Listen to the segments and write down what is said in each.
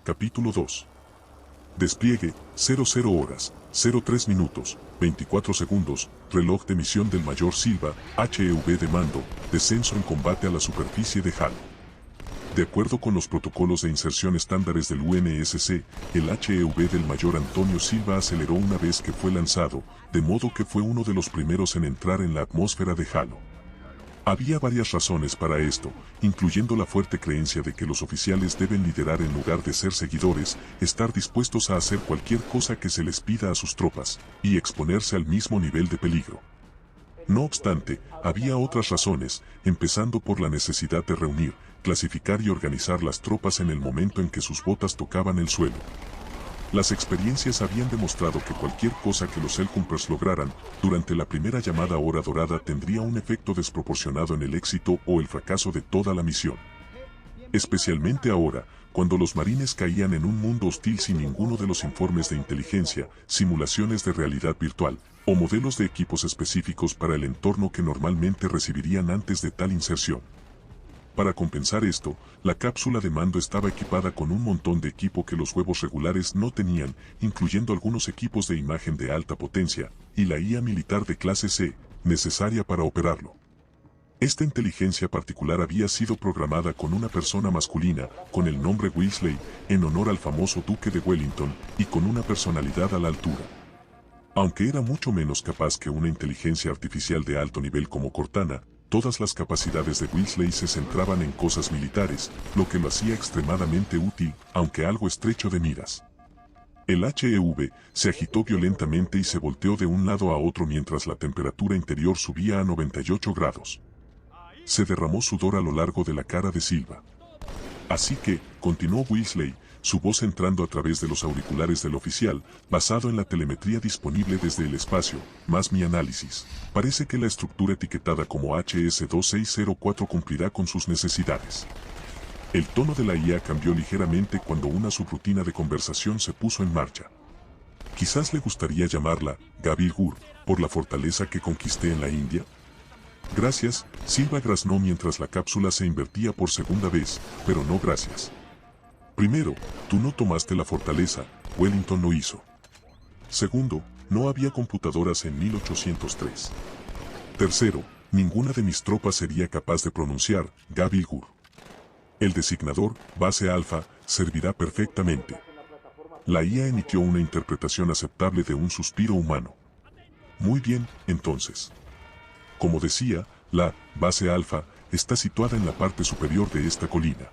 Capítulo 2. Despliegue, 00 horas, 03 minutos, 24 segundos, reloj de misión del Mayor Silva, HEV de mando, descenso en combate a la superficie de Halo. De acuerdo con los protocolos de inserción estándares del UNSC, el HEV del Mayor Antonio Silva aceleró una vez que fue lanzado, de modo que fue uno de los primeros en entrar en la atmósfera de Halo. Había varias razones para esto, incluyendo la fuerte creencia de que los oficiales deben liderar en lugar de ser seguidores, estar dispuestos a hacer cualquier cosa que se les pida a sus tropas, y exponerse al mismo nivel de peligro. No obstante, había otras razones, empezando por la necesidad de reunir, clasificar y organizar las tropas en el momento en que sus botas tocaban el suelo. Las experiencias habían demostrado que cualquier cosa que los Helljumpers lograran durante la primera llamada hora dorada tendría un efecto desproporcionado en el éxito o el fracaso de toda la misión. Especialmente ahora, cuando los marines caían en un mundo hostil sin ninguno de los informes de inteligencia, simulaciones de realidad virtual, o modelos de equipos específicos para el entorno que normalmente recibirían antes de tal inserción. Para compensar esto, la cápsula de mando estaba equipada con un montón de equipo que los huevos regulares no tenían, incluyendo algunos equipos de imagen de alta potencia, y la IA militar de clase C, necesaria para operarlo. Esta inteligencia particular había sido programada con una persona masculina, con el nombre Weasley, en honor al famoso Duque de Wellington, y con una personalidad a la altura. Aunque era mucho menos capaz que una inteligencia artificial de alto nivel como Cortana, todas las capacidades de Weasley se centraban en cosas militares, lo que lo hacía extremadamente útil, aunque algo estrecho de miras. El HEV se agitó violentamente y se volteó de un lado a otro mientras la temperatura interior subía a 98 grados. Se derramó sudor a lo largo de la cara de Silva. Así que, continuó Weasley, su voz entrando a través de los auriculares del oficial, basado en la telemetría disponible desde el espacio, más mi análisis. Parece que la estructura etiquetada como HS-2604 cumplirá con sus necesidades. El tono de la IA cambió ligeramente cuando una subrutina de conversación se puso en marcha. Quizás le gustaría llamarla Gabil Gur, por la fortaleza que conquisté en la India. Gracias, Silva graznó mientras la cápsula se invertía por segunda vez, pero no gracias. Primero, tú no tomaste la fortaleza, Wellington lo hizo. Segundo, no había computadoras en 1803. Tercero, ninguna de mis tropas sería capaz de pronunciar Gabil Gur. El designador, base alfa, servirá perfectamente. La IA emitió una interpretación aceptable de un suspiro humano. Muy bien, entonces. Como decía, la base alfa está situada en la parte superior de esta colina.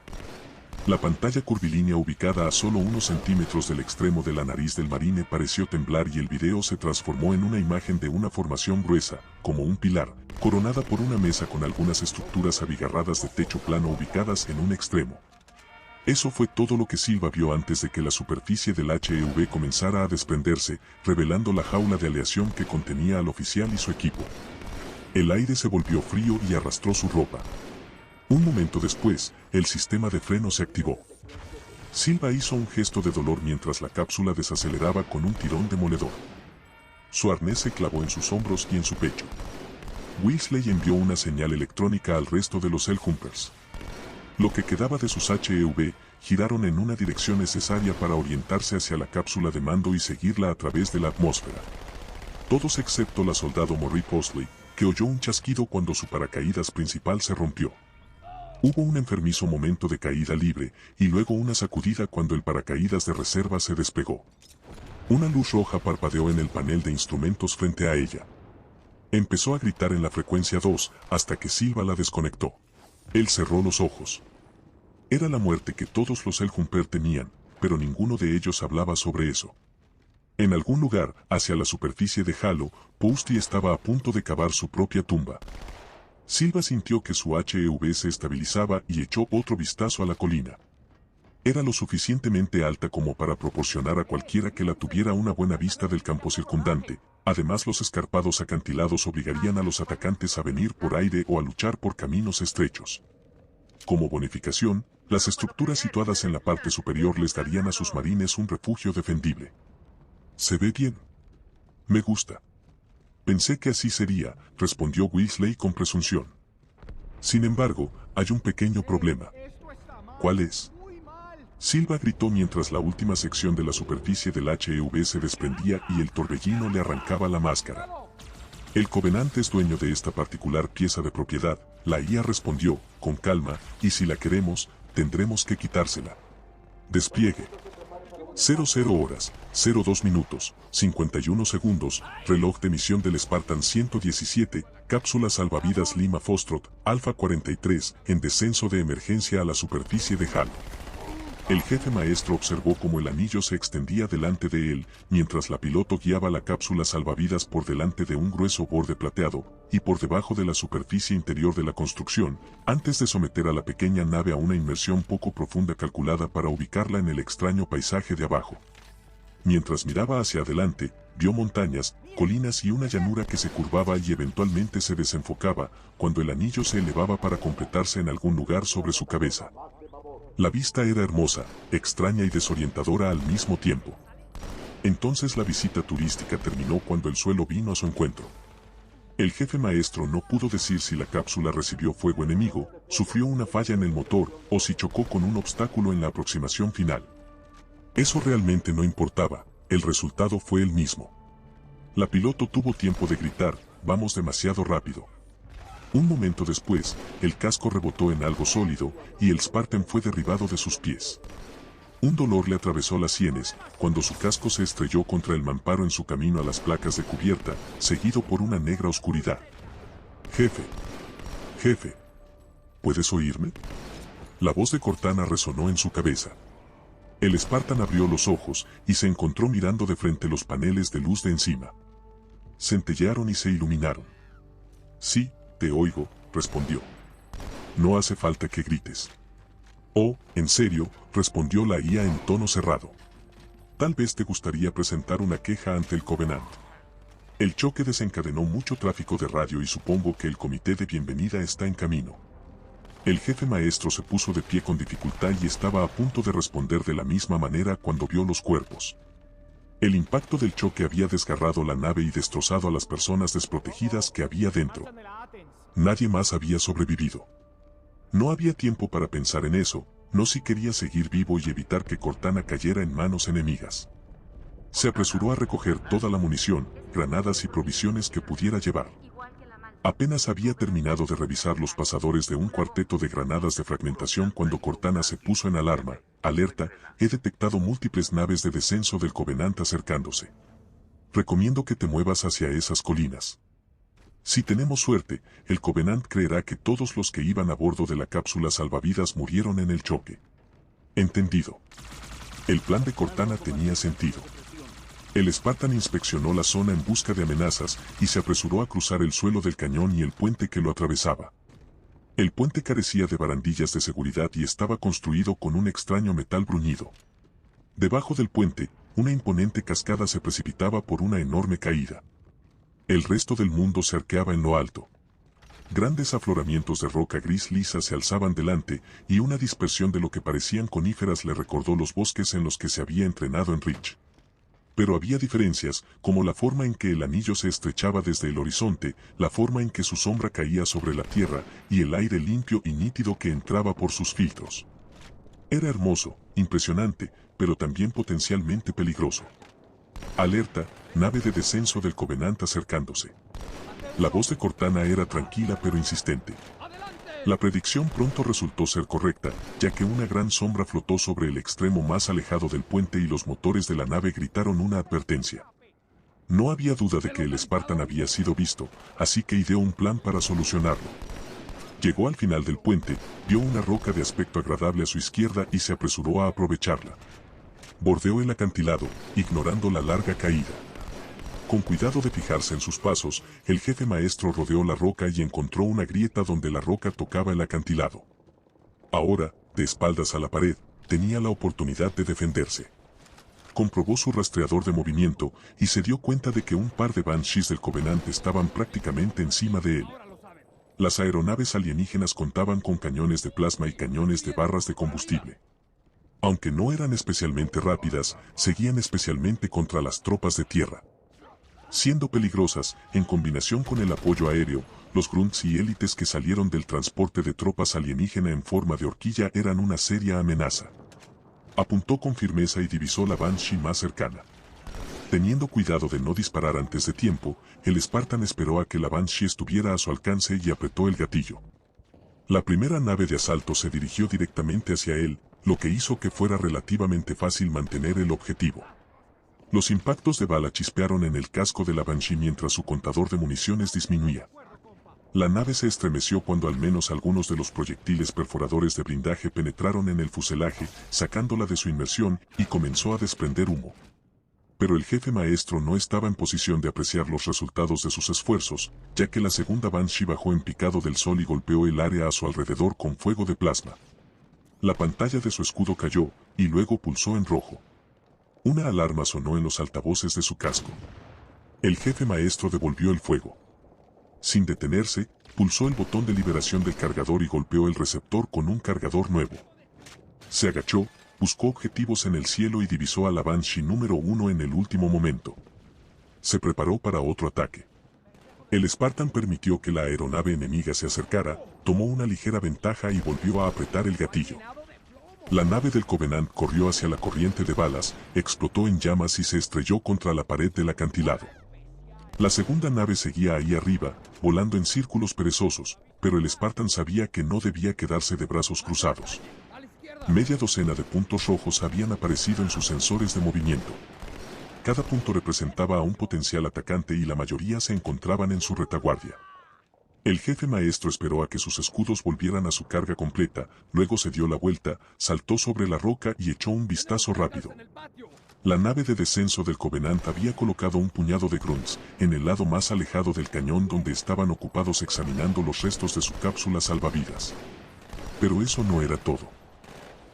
La pantalla curvilínea ubicada a solo unos centímetros del extremo de la nariz del marine pareció temblar y el video se transformó en una imagen de una formación gruesa, como un pilar, coronada por una mesa con algunas estructuras abigarradas de techo plano ubicadas en un extremo. Eso fue todo lo que Silva vio antes de que la superficie del HEV comenzara a desprenderse, revelando la jaula de aleación que contenía al oficial y su equipo. El aire se volvió frío y arrastró su ropa. Un momento después, el sistema de freno se activó. Silva hizo un gesto de dolor mientras la cápsula desaceleraba con un tirón demoledor. Su arnés se clavó en sus hombros y en su pecho. Weasley envió una señal electrónica al resto de los Helljumpers. Lo que quedaba de sus HEV giraron en una dirección necesaria para orientarse hacia la cápsula de mando y seguirla a través de la atmósfera. Todos excepto la soldado Marie Postley, que oyó un chasquido cuando su paracaídas principal se rompió. Hubo un enfermizo momento de caída libre, y luego una sacudida cuando el paracaídas de reserva se despegó. Una luz roja parpadeó en el panel de instrumentos frente a ella. Empezó a gritar en la frecuencia 2, hasta que Silva la desconectó. Él cerró los ojos. Era la muerte que todos los Helljumper temían, pero ninguno de ellos hablaba sobre eso. En algún lugar, hacia la superficie de Halo, Posty estaba a punto de cavar su propia tumba. Silva sintió que su HEV se estabilizaba y echó otro vistazo a la colina. Era lo suficientemente alta como para proporcionar a cualquiera que la tuviera una buena vista del campo circundante. Además, los escarpados acantilados obligarían a los atacantes a venir por aire o a luchar por caminos estrechos. Como bonificación, las estructuras situadas en la parte superior les darían a sus marines un refugio defendible. Se ve bien. Me gusta. Pensé que así sería, respondió Weasley con presunción. Sin embargo, hay un pequeño problema. ¿Cuál es? Silva gritó mientras la última sección de la superficie del HEV se desprendía y el torbellino le arrancaba la máscara. El Covenant es dueño de esta particular pieza de propiedad, la IA respondió, con calma, y si la queremos, tendremos que quitársela. Despliegue. 00 horas, 02 minutos, 51 segundos, reloj de misión del Spartan 117, cápsula salvavidas Lima Foxtrot, Alpha 43, en descenso de emergencia a la superficie de HAL. El jefe maestro observó cómo el anillo se extendía delante de él, mientras la piloto guiaba la cápsula salvavidas por delante de un grueso borde plateado, y por debajo de la superficie interior de la construcción, antes de someter a la pequeña nave a una inmersión poco profunda calculada para ubicarla en el extraño paisaje de abajo. Mientras miraba hacia adelante, vio montañas, colinas y una llanura que se curvaba y eventualmente se desenfocaba, cuando el anillo se elevaba para completarse en algún lugar sobre su cabeza. La vista era hermosa, extraña y desorientadora al mismo tiempo. Entonces la visita turística terminó cuando el suelo vino a su encuentro. El jefe maestro no pudo decir si la cápsula recibió fuego enemigo, sufrió una falla en el motor o si chocó con un obstáculo en la aproximación final. Eso realmente no importaba, el resultado fue el mismo. La piloto tuvo tiempo de gritar, vamos demasiado rápido. Un momento después, el casco rebotó en algo sólido, y el Spartan fue derribado de sus pies. Un dolor le atravesó las sienes, cuando su casco se estrelló contra el mamparo en su camino a las placas de cubierta, seguido por una negra oscuridad. Jefe. Jefe. ¿Puedes oírme? La voz de Cortana resonó en su cabeza. El Spartan abrió los ojos, y se encontró mirando de frente los paneles de luz de encima. Centellearon y se iluminaron. Sí. Te oigo, respondió. No hace falta que grites. Oh, en serio, respondió la IA en tono cerrado. Tal vez te gustaría presentar una queja ante el Covenant. El choque desencadenó mucho tráfico de radio y supongo que el comité de bienvenida está en camino. El jefe maestro se puso de pie con dificultad y estaba a punto de responder de la misma manera cuando vio los cuerpos. El impacto del choque había desgarrado la nave y destrozado a las personas desprotegidas que había dentro. Nadie más había sobrevivido. No había tiempo para pensar en eso, no si quería seguir vivo y evitar que Cortana cayera en manos enemigas. Se apresuró a recoger toda la munición, granadas y provisiones que pudiera llevar. Apenas había terminado de revisar los pasadores de un cuarteto de granadas de fragmentación cuando Cortana se puso en alarma. Alerta, he detectado múltiples naves de descenso del Covenant acercándose. Recomiendo que te muevas hacia esas colinas. Si tenemos suerte, el Covenant creerá que todos los que iban a bordo de la cápsula salvavidas murieron en el choque. Entendido. El plan de Cortana tenía sentido. El Spartan inspeccionó la zona en busca de amenazas y se apresuró a cruzar el suelo del cañón y el puente que lo atravesaba. El puente carecía de barandillas de seguridad y estaba construido con un extraño metal bruñido. Debajo del puente, una imponente cascada se precipitaba por una enorme caída. El resto del mundo se arqueaba en lo alto. Grandes afloramientos de roca gris lisa se alzaban delante, y una dispersión de lo que parecían coníferas le recordó los bosques en los que se había entrenado en Reach. Pero había diferencias, como la forma en que el anillo se estrechaba desde el horizonte, la forma en que su sombra caía sobre la tierra, y el aire limpio y nítido que entraba por sus filtros. Era hermoso, impresionante, pero también potencialmente peligroso. Alerta, nave de descenso del Covenant acercándose. La voz de Cortana era tranquila pero insistente. La predicción pronto resultó ser correcta, ya que una gran sombra flotó sobre el extremo más alejado del puente y los motores de la nave gritaron una advertencia. No había duda de que el Spartan había sido visto, así que ideó un plan para solucionarlo. Llegó al final del puente, vio una roca de aspecto agradable a su izquierda y se apresuró a aprovecharla. Bordeó el acantilado, ignorando la larga caída. Con cuidado de fijarse en sus pasos, el jefe maestro rodeó la roca y encontró una grieta donde la roca tocaba el acantilado. Ahora, de espaldas a la pared, tenía la oportunidad de defenderse. Comprobó su rastreador de movimiento y se dio cuenta de que un par de Banshees del Covenant estaban prácticamente encima de él. Las aeronaves alienígenas contaban con cañones de plasma y cañones de barras de combustible. Aunque no eran especialmente rápidas, seguían especialmente contra las tropas de tierra. Siendo peligrosas, en combinación con el apoyo aéreo, los grunts y élites que salieron del transporte de tropas alienígena en forma de horquilla eran una seria amenaza. Apuntó con firmeza y divisó la Banshee más cercana. Teniendo cuidado de no disparar antes de tiempo, el Spartan esperó a que la Banshee estuviera a su alcance y apretó el gatillo. La primera nave de asalto se dirigió directamente hacia él, lo que hizo que fuera relativamente fácil mantener el objetivo. Los impactos de bala chispearon en el casco de la Banshee mientras su contador de municiones disminuía. La nave se estremeció cuando al menos algunos de los proyectiles perforadores de blindaje penetraron en el fuselaje, sacándola de su inmersión, y comenzó a desprender humo. Pero el jefe maestro no estaba en posición de apreciar los resultados de sus esfuerzos, ya que la segunda Banshee bajó en picado del sol y golpeó el área a su alrededor con fuego de plasma. La pantalla de su escudo cayó, y luego pulsó en rojo. Una alarma sonó en los altavoces de su casco. El jefe maestro devolvió el fuego. Sin detenerse, pulsó el botón de liberación del cargador y golpeó el receptor con un cargador nuevo. Se agachó, buscó objetivos en el cielo y divisó a la Banshee número 1 en el último momento. Se preparó para otro ataque. El Spartan permitió que la aeronave enemiga se acercara, tomó una ligera ventaja y volvió a apretar el gatillo. La nave del Covenant corrió hacia la corriente de balas, explotó en llamas y se estrelló contra la pared del acantilado. La segunda nave seguía ahí arriba, volando en círculos perezosos, pero el Spartan sabía que no debía quedarse de brazos cruzados. Media docena de puntos rojos habían aparecido en sus sensores de movimiento. Cada punto representaba a un potencial atacante y la mayoría se encontraban en su retaguardia. El jefe maestro esperó a que sus escudos volvieran a su carga completa, luego se dio la vuelta, saltó sobre la roca y echó un vistazo rápido. La nave de descenso del Covenant había colocado un puñado de grunts en el lado más alejado del cañón donde estaban ocupados examinando los restos de su cápsula salvavidas. Pero eso no era todo.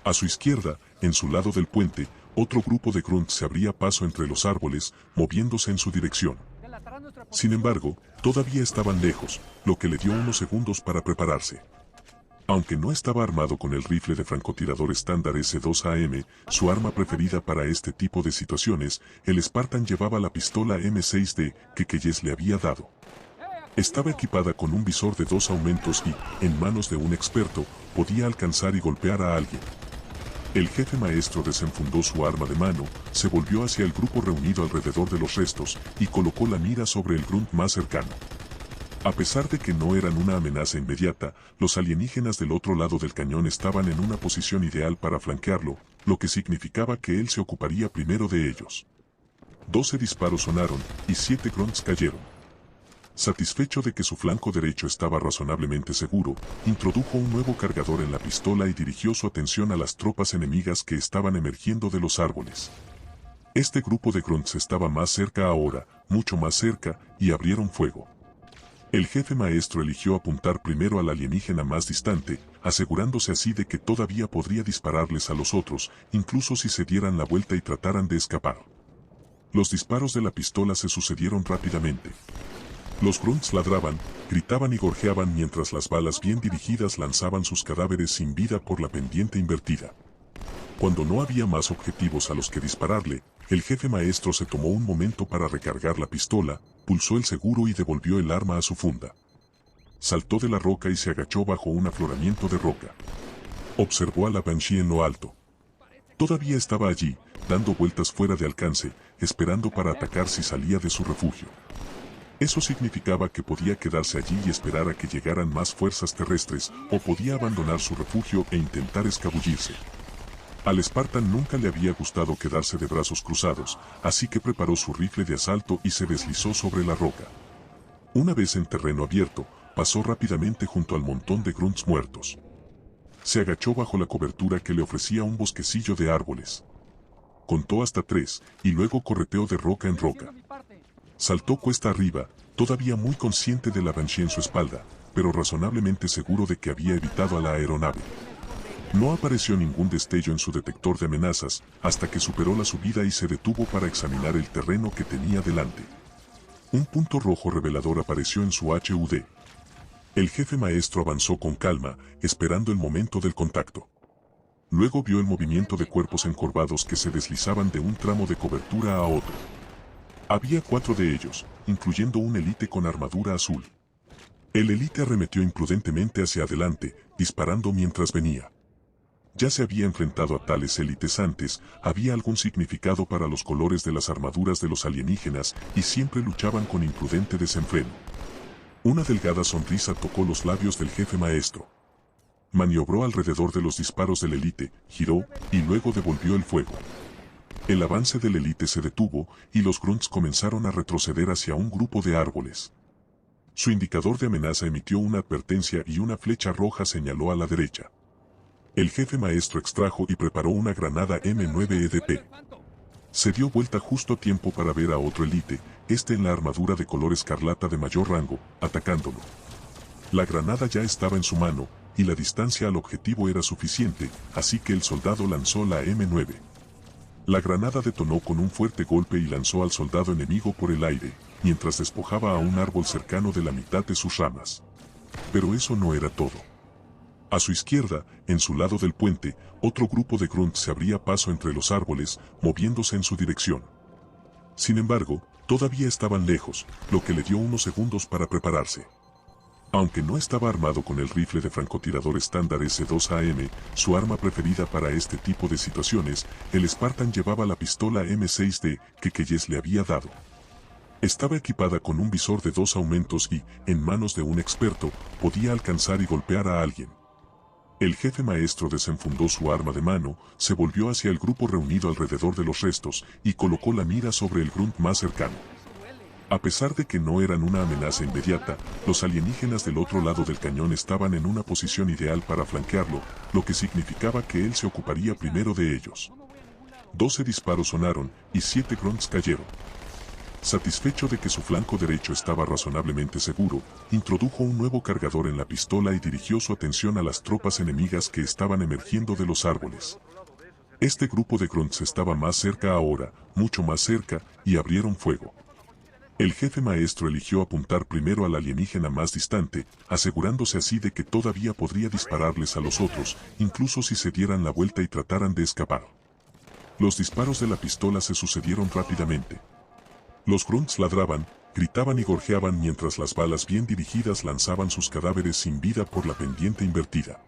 A su izquierda, en su lado del puente, otro grupo de grunts se abría paso entre los árboles, moviéndose en su dirección. Sin embargo, todavía estaban lejos, lo que le dio unos segundos para prepararse. Aunque no estaba armado con el rifle de francotirador estándar S2AM, su arma preferida para este tipo de situaciones, el Spartan llevaba la pistola M6D que Keyes le había dado. Estaba equipada con un visor de 2 aumentos y, en manos de un experto, podía alcanzar y golpear a alguien. El jefe maestro desenfundó su arma de mano, se volvió hacia el grupo reunido alrededor de los restos y colocó la mira sobre el grunt más cercano. A pesar de que no eran una amenaza inmediata, los alienígenas del otro lado del cañón estaban en una posición ideal para flanquearlo, lo que significaba que él se ocuparía primero de ellos. 12 disparos sonaron y 7 grunts cayeron. Satisfecho de que su flanco derecho estaba razonablemente seguro, introdujo un nuevo cargador en la pistola y dirigió su atención a las tropas enemigas que estaban emergiendo de los árboles. Este grupo de grunts estaba más cerca ahora, mucho más cerca, y abrieron fuego. El jefe maestro eligió apuntar primero al alienígena más distante, asegurándose así de que todavía podría dispararles a los otros, incluso si se dieran la vuelta y trataran de escapar. Los disparos de la pistola se sucedieron rápidamente. Los grunts ladraban, gritaban y gorjeaban mientras las balas bien dirigidas lanzaban sus cadáveres sin vida por la pendiente invertida. Cuando no había más objetivos a los que dispararle, el jefe maestro se tomó un momento para recargar la pistola, pulsó el seguro y devolvió el arma a su funda. Saltó de la roca y se agachó bajo un afloramiento de roca. Observó a la Banshee en lo alto. Todavía estaba allí, dando vueltas fuera de alcance, esperando para atacar si salía de su refugio. Eso significaba que podía quedarse allí y esperar a que llegaran más fuerzas terrestres, o podía abandonar su refugio e intentar escabullirse. Al Spartan nunca le había gustado quedarse de brazos cruzados, así que preparó su rifle de asalto y se deslizó sobre la roca. Una vez en terreno abierto, pasó rápidamente junto al montón de grunts muertos. Se agachó bajo la cobertura que le ofrecía un bosquecillo de árboles. Contó hasta 3, y luego correteó de roca en roca. Saltó cuesta arriba, todavía muy consciente de la Banshee en su espalda, pero razonablemente seguro de que había evitado a la aeronave. No apareció ningún destello en su detector de amenazas, hasta que superó la subida y se detuvo para examinar el terreno que tenía delante. Un punto rojo revelador apareció en su HUD. El jefe maestro avanzó con calma, esperando el momento del contacto. Luego vio el movimiento de cuerpos encorvados que se deslizaban de un tramo de cobertura a otro. Había 4 de ellos, incluyendo un elite con armadura azul. El elite arremetió imprudentemente hacia adelante, disparando mientras venía. Ya se había enfrentado a tales élites antes, había algún significado para los colores de las armaduras de los alienígenas y siempre luchaban con imprudente desenfreno. Una delgada sonrisa tocó los labios del jefe maestro. Maniobró alrededor de los disparos del élite, giró y luego devolvió el fuego. El avance del élite se detuvo y los grunts comenzaron a retroceder hacia un grupo de árboles. Su indicador de amenaza emitió una advertencia y una flecha roja señaló a la derecha. El jefe maestro extrajo y preparó una granada M9 EDP. Se dio vuelta justo a tiempo para ver a otro élite, este en la armadura de color escarlata de mayor rango, atacándolo. La granada ya estaba en su mano, y la distancia al objetivo era suficiente, así que el soldado lanzó la M9. La granada detonó con un fuerte golpe y lanzó al soldado enemigo por el aire, mientras despojaba a un árbol cercano de la mitad de sus ramas. Pero eso no era todo. A su izquierda, en su lado del puente, otro grupo de grunts se abría paso entre los árboles, moviéndose en su dirección. Sin embargo, todavía estaban lejos, lo que le dio unos segundos para prepararse. Aunque no estaba armado con el rifle de francotirador estándar S2AM, su arma preferida para este tipo de situaciones, el Spartan llevaba la pistola M6D que Keyes le había dado. Estaba equipada con un visor de 2 aumentos y, en manos de un experto, podía alcanzar y golpear a alguien. El jefe maestro desenfundó su arma de mano, se volvió hacia el grupo reunido alrededor de los restos y colocó la mira sobre el grunt más cercano. A pesar de que no eran una amenaza inmediata, los alienígenas del otro lado del cañón estaban en una posición ideal para flanquearlo, lo que significaba que él se ocuparía primero de ellos. 12 disparos sonaron y 7 grunts cayeron. Satisfecho de que su flanco derecho estaba razonablemente seguro, introdujo un nuevo cargador en la pistola y dirigió su atención a las tropas enemigas que estaban emergiendo de los árboles. Este grupo de grunts estaba más cerca ahora, mucho más cerca, y abrieron fuego. El jefe maestro eligió apuntar primero al alienígena más distante, asegurándose así de que todavía podría dispararles a los otros, incluso si se dieran la vuelta y trataran de escapar. Los disparos de la pistola se sucedieron rápidamente. Los grunts ladraban, gritaban y gorjeaban mientras las balas bien dirigidas lanzaban sus cadáveres sin vida por la pendiente invertida.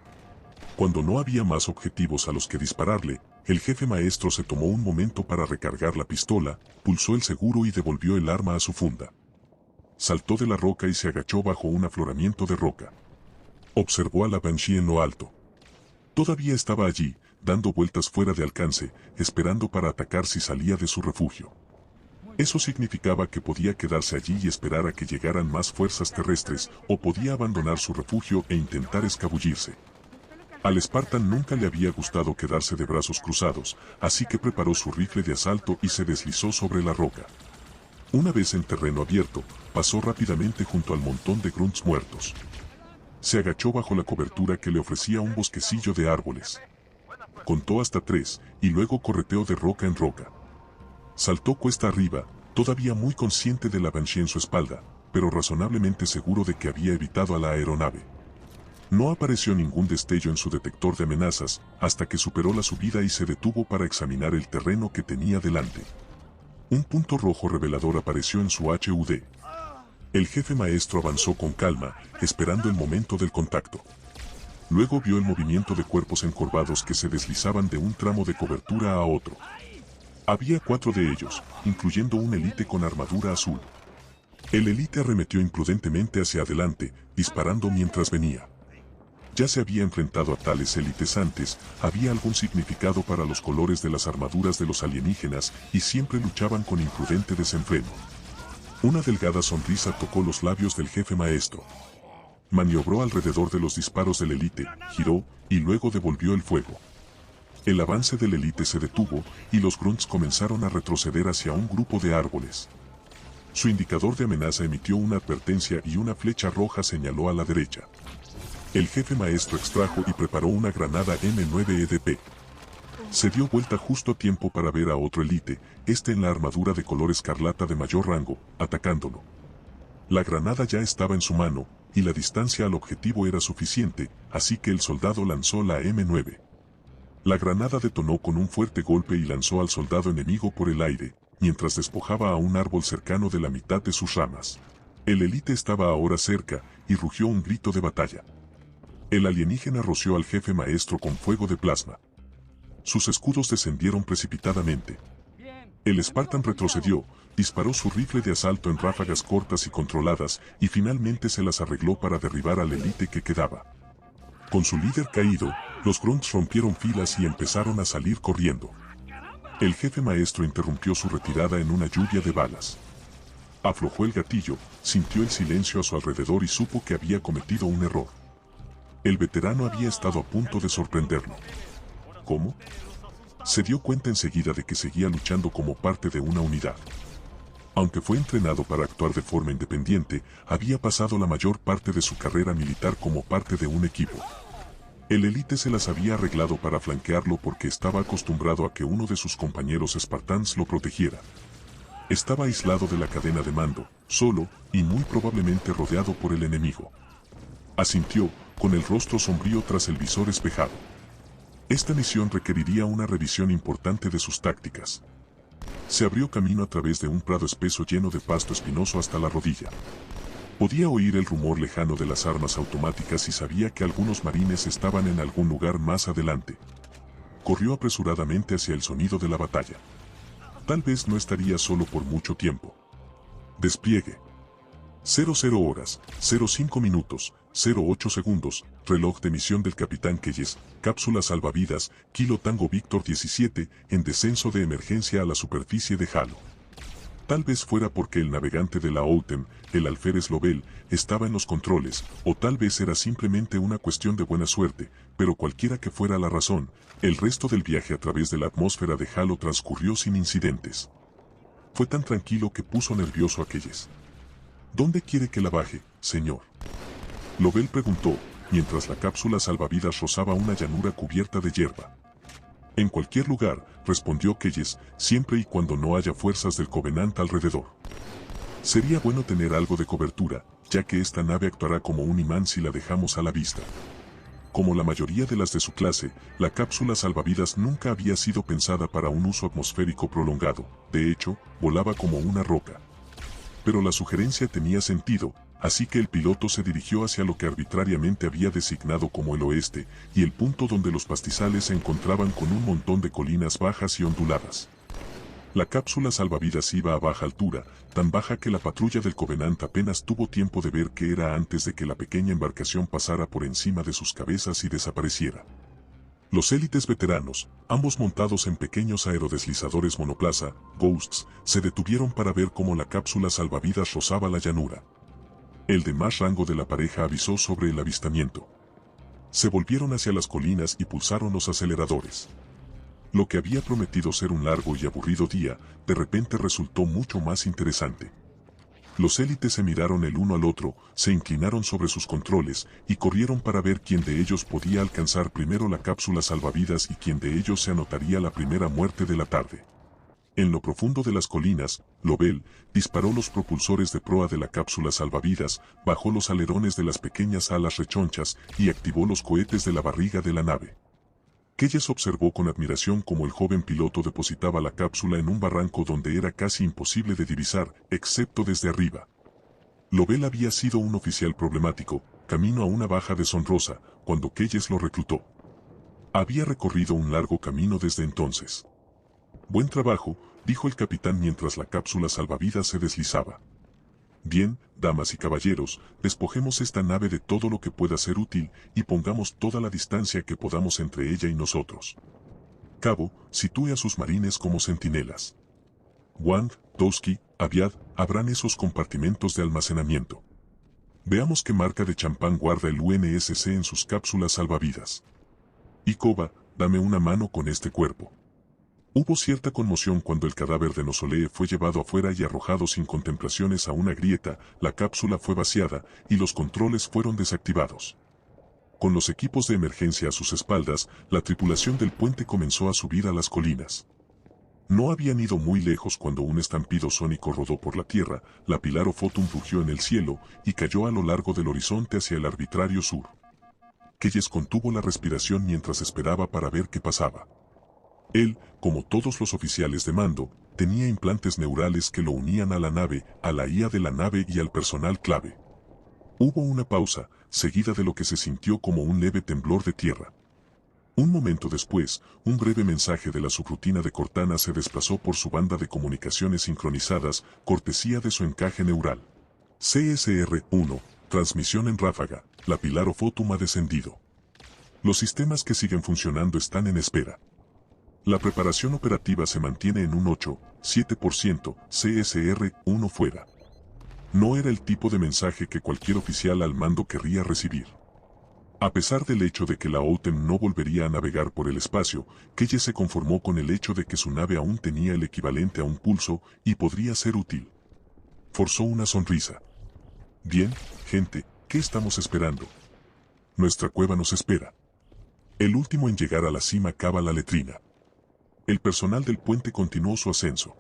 Cuando no había más objetivos a los que dispararle, el jefe maestro se tomó un momento para recargar la pistola, pulsó el seguro y devolvió el arma a su funda. Saltó de la roca y se agachó bajo un afloramiento de roca. Observó a la Banshee en lo alto. Todavía estaba allí, dando vueltas fuera de alcance, esperando para atacar si salía de su refugio. Eso significaba que podía quedarse allí y esperar a que llegaran más fuerzas terrestres, o podía abandonar su refugio e intentar escabullirse. Al Spartan nunca le había gustado quedarse de brazos cruzados, así que preparó su rifle de asalto y se deslizó sobre la roca. Una vez en terreno abierto, pasó rápidamente junto al montón de grunts muertos. Se agachó bajo la cobertura que le ofrecía un bosquecillo de árboles. Contó hasta 3, y luego correteó de roca en roca. Saltó cuesta arriba, todavía muy consciente de la Banshee en su espalda, pero razonablemente seguro de que había evitado a la aeronave. No apareció ningún destello en su detector de amenazas, hasta que superó la subida y se detuvo para examinar el terreno que tenía delante. Un punto rojo revelador apareció en su HUD. El jefe maestro avanzó con calma, esperando el momento del contacto. Luego vio el movimiento de cuerpos encorvados que se deslizaban de un tramo de cobertura a otro. Había 4 de ellos, incluyendo un élite con armadura azul. El élite arremetió imprudentemente hacia adelante, disparando mientras venía. Ya se había enfrentado a tales élites antes, había algún significado para los colores de las armaduras de los alienígenas y siempre luchaban con imprudente desenfreno. Una delgada sonrisa tocó los labios del jefe maestro. Maniobró alrededor de los disparos del élite, giró y luego devolvió el fuego. El avance del élite se detuvo y los grunts comenzaron a retroceder hacia un grupo de árboles. Su indicador de amenaza emitió una advertencia y una flecha roja señaló a la derecha. El jefe maestro extrajo y preparó una granada M9 EDP. Se dio vuelta justo a tiempo para ver a otro élite, este en la armadura de color escarlata de mayor rango, atacándolo. La granada ya estaba en su mano, y la distancia al objetivo era suficiente, así que el soldado lanzó la M9. La granada detonó con un fuerte golpe y lanzó al soldado enemigo por el aire, mientras despojaba a un árbol cercano de la mitad de sus ramas. El élite estaba ahora cerca, y rugió un grito de batalla. El alienígena roció al jefe maestro con fuego de plasma. Sus escudos descendieron precipitadamente. El Spartan retrocedió, disparó su rifle de asalto en ráfagas cortas y controladas, y finalmente se las arregló para derribar al élite que quedaba. Con su líder caído, los grunts rompieron filas y empezaron a salir corriendo. El jefe maestro interrumpió su retirada en una lluvia de balas. Aflojó el gatillo, sintió el silencio a su alrededor y supo que había cometido un error. El veterano había estado a punto de sorprenderlo. ¿Cómo? Se dio cuenta enseguida de que seguía luchando como parte de una unidad. Aunque fue entrenado para actuar de forma independiente, había pasado la mayor parte de su carrera militar como parte de un equipo. El élite se las había arreglado para flanquearlo porque estaba acostumbrado a que uno de sus compañeros Spartans lo protegiera. Estaba aislado de la cadena de mando, solo, y muy probablemente rodeado por el enemigo. Asintió, con el rostro sombrío tras el visor espejado. Esta misión requeriría una revisión importante de sus tácticas. Se abrió camino a través de un prado espeso lleno de pasto espinoso hasta la rodilla. Podía oír el rumor lejano de las armas automáticas y sabía que algunos marines estaban en algún lugar más adelante. Corrió apresuradamente hacia el sonido de la batalla. Tal vez no estaría solo por mucho tiempo. Despliegue. 00 horas, 05 minutos, 08 segundos, reloj de misión del Capitán Keyes, cápsula salvavidas, Kilo Tango Víctor 17, en descenso de emergencia a la superficie de Halo. Tal vez fuera porque el navegante de la OTAN, el alférez Lovell, estaba en los controles, o tal vez era simplemente una cuestión de buena suerte, pero cualquiera que fuera la razón, el resto del viaje a través de la atmósfera de Halo transcurrió sin incidentes. Fue tan tranquilo que puso nervioso a Keyes. ¿Dónde quiere que la baje, señor? Lovell preguntó, mientras la cápsula salvavidas rozaba una llanura cubierta de hierba. En cualquier lugar, respondió Keyes, siempre y cuando no haya fuerzas del Covenant alrededor. Sería bueno tener algo de cobertura, ya que esta nave actuará como un imán si la dejamos a la vista. Como la mayoría de las de su clase, la cápsula salvavidas nunca había sido pensada para un uso atmosférico prolongado, de hecho, volaba como una roca. Pero la sugerencia tenía sentido, así que el piloto se dirigió hacia lo que arbitrariamente había designado como el oeste, y el punto donde los pastizales se encontraban con un montón de colinas bajas y onduladas. La cápsula salvavidas iba a baja altura, tan baja que la patrulla del Covenant apenas tuvo tiempo de ver qué era antes de que la pequeña embarcación pasara por encima de sus cabezas y desapareciera. Los élites veteranos, ambos montados en pequeños aerodeslizadores monoplaza, Ghosts, se detuvieron para ver cómo la cápsula salvavidas rozaba la llanura. El de más rango de la pareja avisó sobre el avistamiento. Se volvieron hacia las colinas y pulsaron los aceleradores. Lo que había prometido ser un largo y aburrido día, de repente resultó mucho más interesante. Los élites se miraron el uno al otro, se inclinaron sobre sus controles, y corrieron para ver quién de ellos podía alcanzar primero la cápsula salvavidas y quién de ellos se anotaría la primera muerte de la tarde. En lo profundo de las colinas, Lovell disparó los propulsores de proa de la cápsula salvavidas, bajó los alerones de las pequeñas alas rechonchas y activó los cohetes de la barriga de la nave. Keyes observó con admiración cómo el joven piloto depositaba la cápsula en un barranco donde era casi imposible de divisar, excepto desde arriba. Lovell había sido un oficial problemático, camino a una baja deshonrosa, cuando Keyes lo reclutó. Había recorrido un largo camino desde entonces. Buen trabajo, dijo el capitán mientras la cápsula salvavidas se deslizaba. Bien, damas y caballeros, despojemos esta nave de todo lo que pueda ser útil y pongamos toda la distancia que podamos entre ella y nosotros. Cabo, sitúe a sus marines como centinelas. Wand, Dosky, Aviad, abran esos compartimentos de almacenamiento. Veamos qué marca de champán guarda el UNSC en sus cápsulas salvavidas. Y Koba, dame una mano con este cuerpo. Hubo cierta conmoción cuando el cadáver de Nosolee fue llevado afuera y arrojado sin contemplaciones a una grieta, la cápsula fue vaciada y los controles fueron desactivados. Con los equipos de emergencia a sus espaldas, la tripulación del puente comenzó a subir a las colinas. No habían ido muy lejos cuando un estampido sónico rodó por la tierra, la Pilar Fotum rugió en el cielo y cayó a lo largo del horizonte hacia el arbitrario sur. Keyes contuvo la respiración mientras esperaba para ver qué pasaba. Él, como todos los oficiales de mando, tenía implantes neurales que lo unían a la nave, a la IA de la nave y al personal clave. Hubo una pausa, seguida de lo que se sintió como un leve temblor de tierra. Un momento después, un breve mensaje de la subrutina de Cortana se desplazó por su banda de comunicaciones sincronizadas, cortesía de su encaje neural. CSR-1, transmisión en ráfaga, la Pilar Ofotum ha descendido. Los sistemas que siguen funcionando están en espera. La preparación operativa se mantiene en un 8-7%, CSR-1 fuera. No era el tipo de mensaje que cualquier oficial al mando querría recibir. A pesar del hecho de que la OTAN no volvería a navegar por el espacio, Kelle se conformó con el hecho de que su nave aún tenía el equivalente a un pulso y podría ser útil. Forzó una sonrisa. Bien, gente, ¿qué estamos esperando? Nuestra cueva nos espera. El último en llegar a la cima cava la letrina. El personal del puente continuó su ascenso.